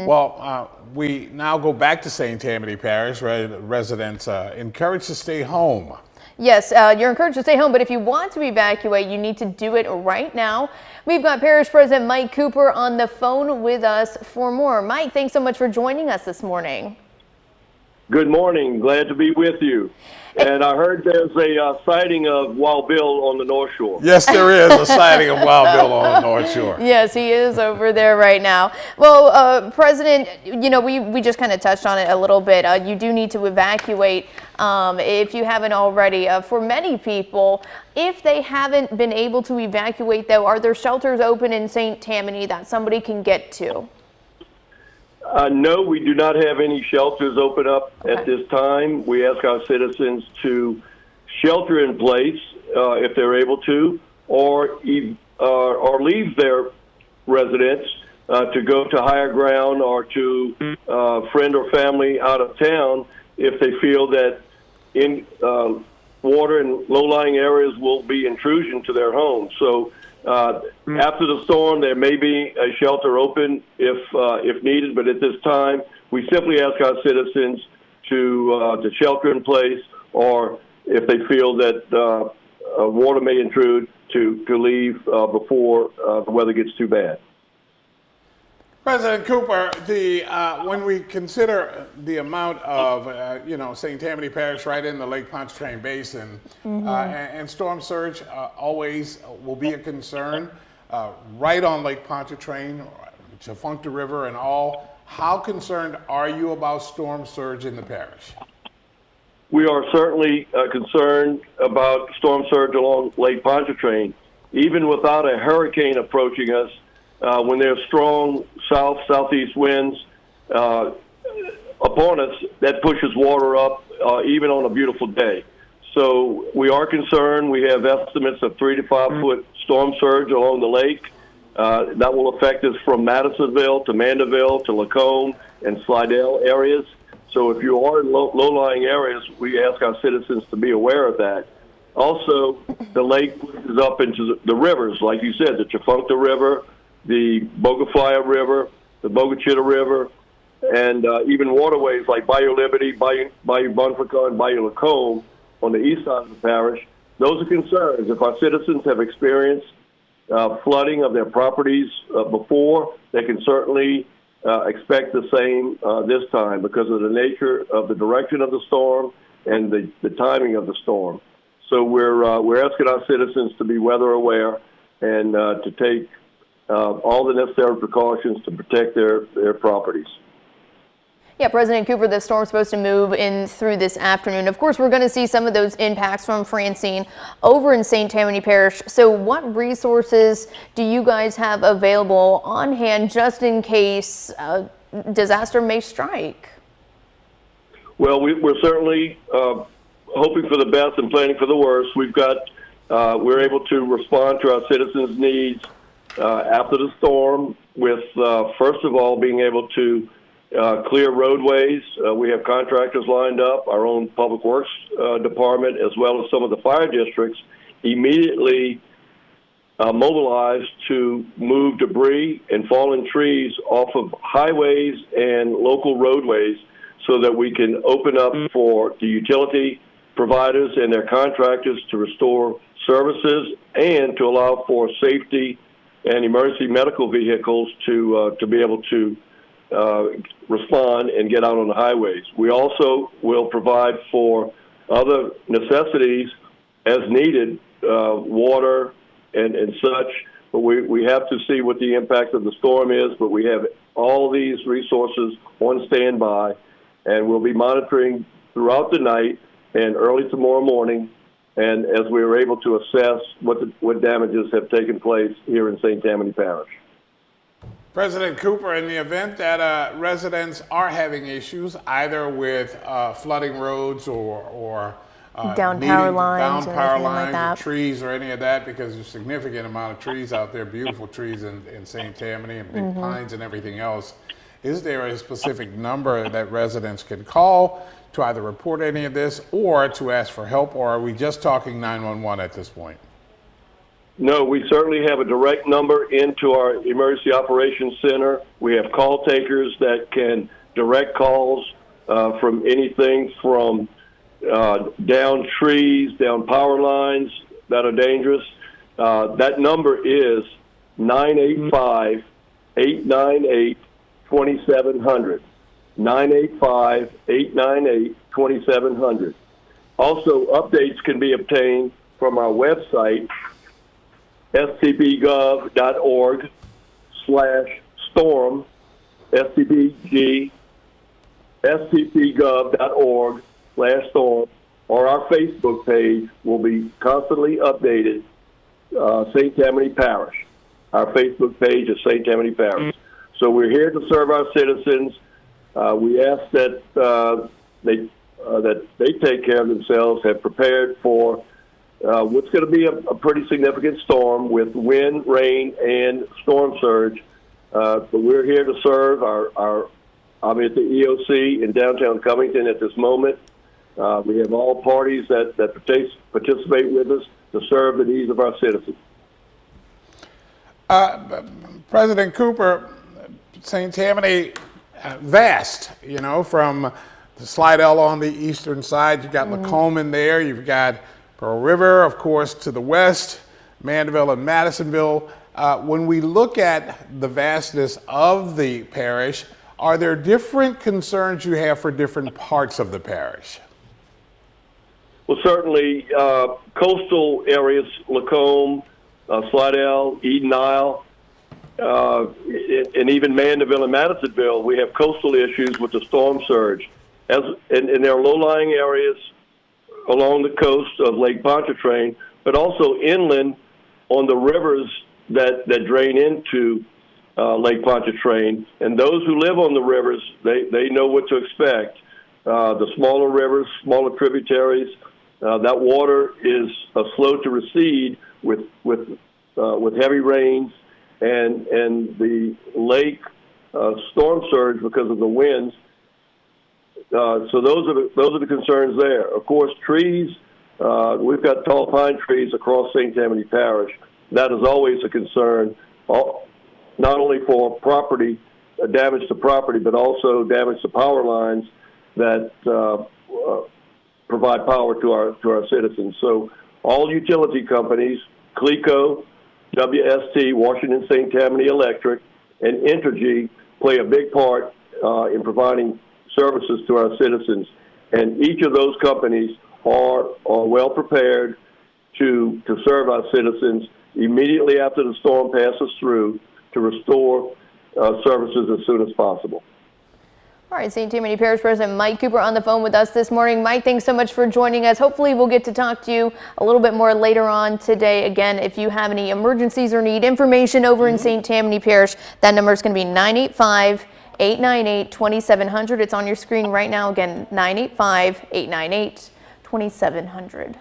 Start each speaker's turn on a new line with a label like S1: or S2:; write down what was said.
S1: Well, we now go back to St. Tammany Parish, where residents encouraged to stay home.
S2: Yes, you're encouraged to stay home, but if you want to evacuate, you need to do it right now. We've got Parish President Mike Cooper on the phone with us for more. Mike, thanks so much for joining us this morning.
S3: Good morning. Glad to be with you. And I heard there's a sighting of Wild Bill on the North Shore.
S1: Yes, there is a sighting of Wild Bill on the North Shore.
S2: Yes, he is over there right now. Well, President, you know, we just kind of touched on it a little bit. You do need to evacuate if you haven't already. For many people, if they haven't been able to evacuate, though, are there shelters open in St. Tammany that somebody can get to?
S3: No, we do not have any shelters open up at this time. We ask our citizens to shelter in place if they're able to, or leave their residence to go to higher ground or to friend or family out of town if they feel that in water in low-lying areas will be intrusion to their home. So after the storm, there may be a shelter open if needed, but at this time, we simply ask our citizens to shelter in place, or if they feel that water may intrude, to leave before the weather gets too bad.
S1: President Cooper, when we consider the amount of, St. Tammany Parish right in the Lake Pontchartrain Basin, and storm surge always will be a concern right on Lake Pontchartrain, Tchefuncte River and all. How concerned are you about storm surge in the parish?
S3: We are certainly concerned about storm surge along Lake Pontchartrain. Even without a hurricane approaching us, when there's strong southeast winds upon us, that pushes water up even on a beautiful day. So we are concerned. We have estimates of 3 to 5 foot storm surge along the lake. That will affect us from Madisonville to Mandeville to Lacombe and Slidell areas. So if you are in low-lying areas, we ask our citizens to be aware of that. Also, the lake pushes up into the rivers, like you said, the Tchefuncte River, the Bogaflaya River, the Bogachitta River, and even waterways like Bayou Liberty, Bayou Bonfricon, and Bayou Lacombe on the east side of the parish. Those are concerns. If our citizens have experienced flooding of their properties before, they can certainly expect the same this time because of the nature of the direction of the storm and the timing of the storm. So we're asking our citizens to be weather aware and to take all the necessary precautions to protect their properties.
S2: Yeah, President Cooper, the storm's supposed to move in through this afternoon. Of course, we're going to see some of those impacts from Francine over in St. Tammany Parish. So what resources do you guys have available on hand just in case disaster may strike?
S3: Well, we're certainly hoping for the best and planning for the worst. We're able to respond to our citizens' needs after the storm with, first of all, being able to clear roadways. We have contractors lined up, our own Public Works Department, as well as some of the fire districts, immediately mobilized to move debris and fallen trees off of highways and local roadways so that we can open up for the utility providers and their contractors to restore services and to allow for safety and emergency medical vehicles to be able to respond and get out on the highways. We also will provide for other necessities as needed, water and such, but we have to see what the impact of the storm is, but we have all these resources on standby, and we'll be monitoring throughout the night and early tomorrow morning, and as we are able to assess what damages have taken place here in St. Tammany Parish.
S1: President Cooper, in the event that residents are having issues either with flooding roads or
S2: down power lines
S1: or trees or any of that, because there's a significant amount of trees out there, beautiful trees in St. Tammany and big pines and everything else, is there a specific number that residents can call to either report any of this or to ask for help, or are we just talking 911 at this point?
S3: No, we certainly have a direct number into our Emergency Operations Center. We have call takers that can direct calls from anything from down trees, down power lines that are dangerous. That number is 985-898-2700. 985-898-2700. Also, updates can be obtained from our website, stpgov.org/storm, stpgov.org/storm, or our Facebook page will be constantly updated, St. Tammany Parish. Our Facebook page is St. Tammany Parish. So we're here to serve our citizens. We ask that they take care of themselves, have prepared for what's going to be a pretty significant storm with wind, rain, and storm surge. But we're here to serve. I'm at the EOC in downtown Covington at this moment. We have all parties that participate with us to serve the needs of our citizens.
S1: President Cooper, St. Tammany, vast, you know, from the Slidell on the eastern side. You've got Lacombe in there. You've got Pearl River, of course, to the west, Mandeville and Madisonville. When we look at the vastness of the parish, are there different concerns you have for different parts of the parish?
S3: Well, certainly coastal areas, Lacombe, Slidell, Eden Isle, and even Mandeville and Madisonville, we have coastal issues with the storm surge. And there are low-lying areas along the coast of Lake Pontchartrain, but also inland on the rivers that drain into Lake Pontchartrain. And those who live on the rivers, they know what to expect. The smaller rivers, smaller tributaries, that water is slow to recede with heavy rains, and the lake storm surge because of the winds. So those are the concerns there. Of course, trees. We've got tall pine trees across St. Tammany Parish. That is always a concern, not only for property damage to property, but also damage to power lines that provide power to our citizens. So all utility companies, CLECO, WST, Washington St. Tammany Electric, and Entergy play a big part in providing services to our citizens. And each of those companies are well prepared to serve our citizens immediately after the storm passes through to restore services as soon as possible.
S2: All right, St. Tammany Parish President Mike Cooper on the phone with us this morning. Mike, thanks so much for joining us. Hopefully we'll get to talk to you a little bit more later on today. Again, if you have any emergencies or need information over in St. Tammany Parish, that number is going to be 985-898-2700. It's on your screen right now. Again, 985-898-2700.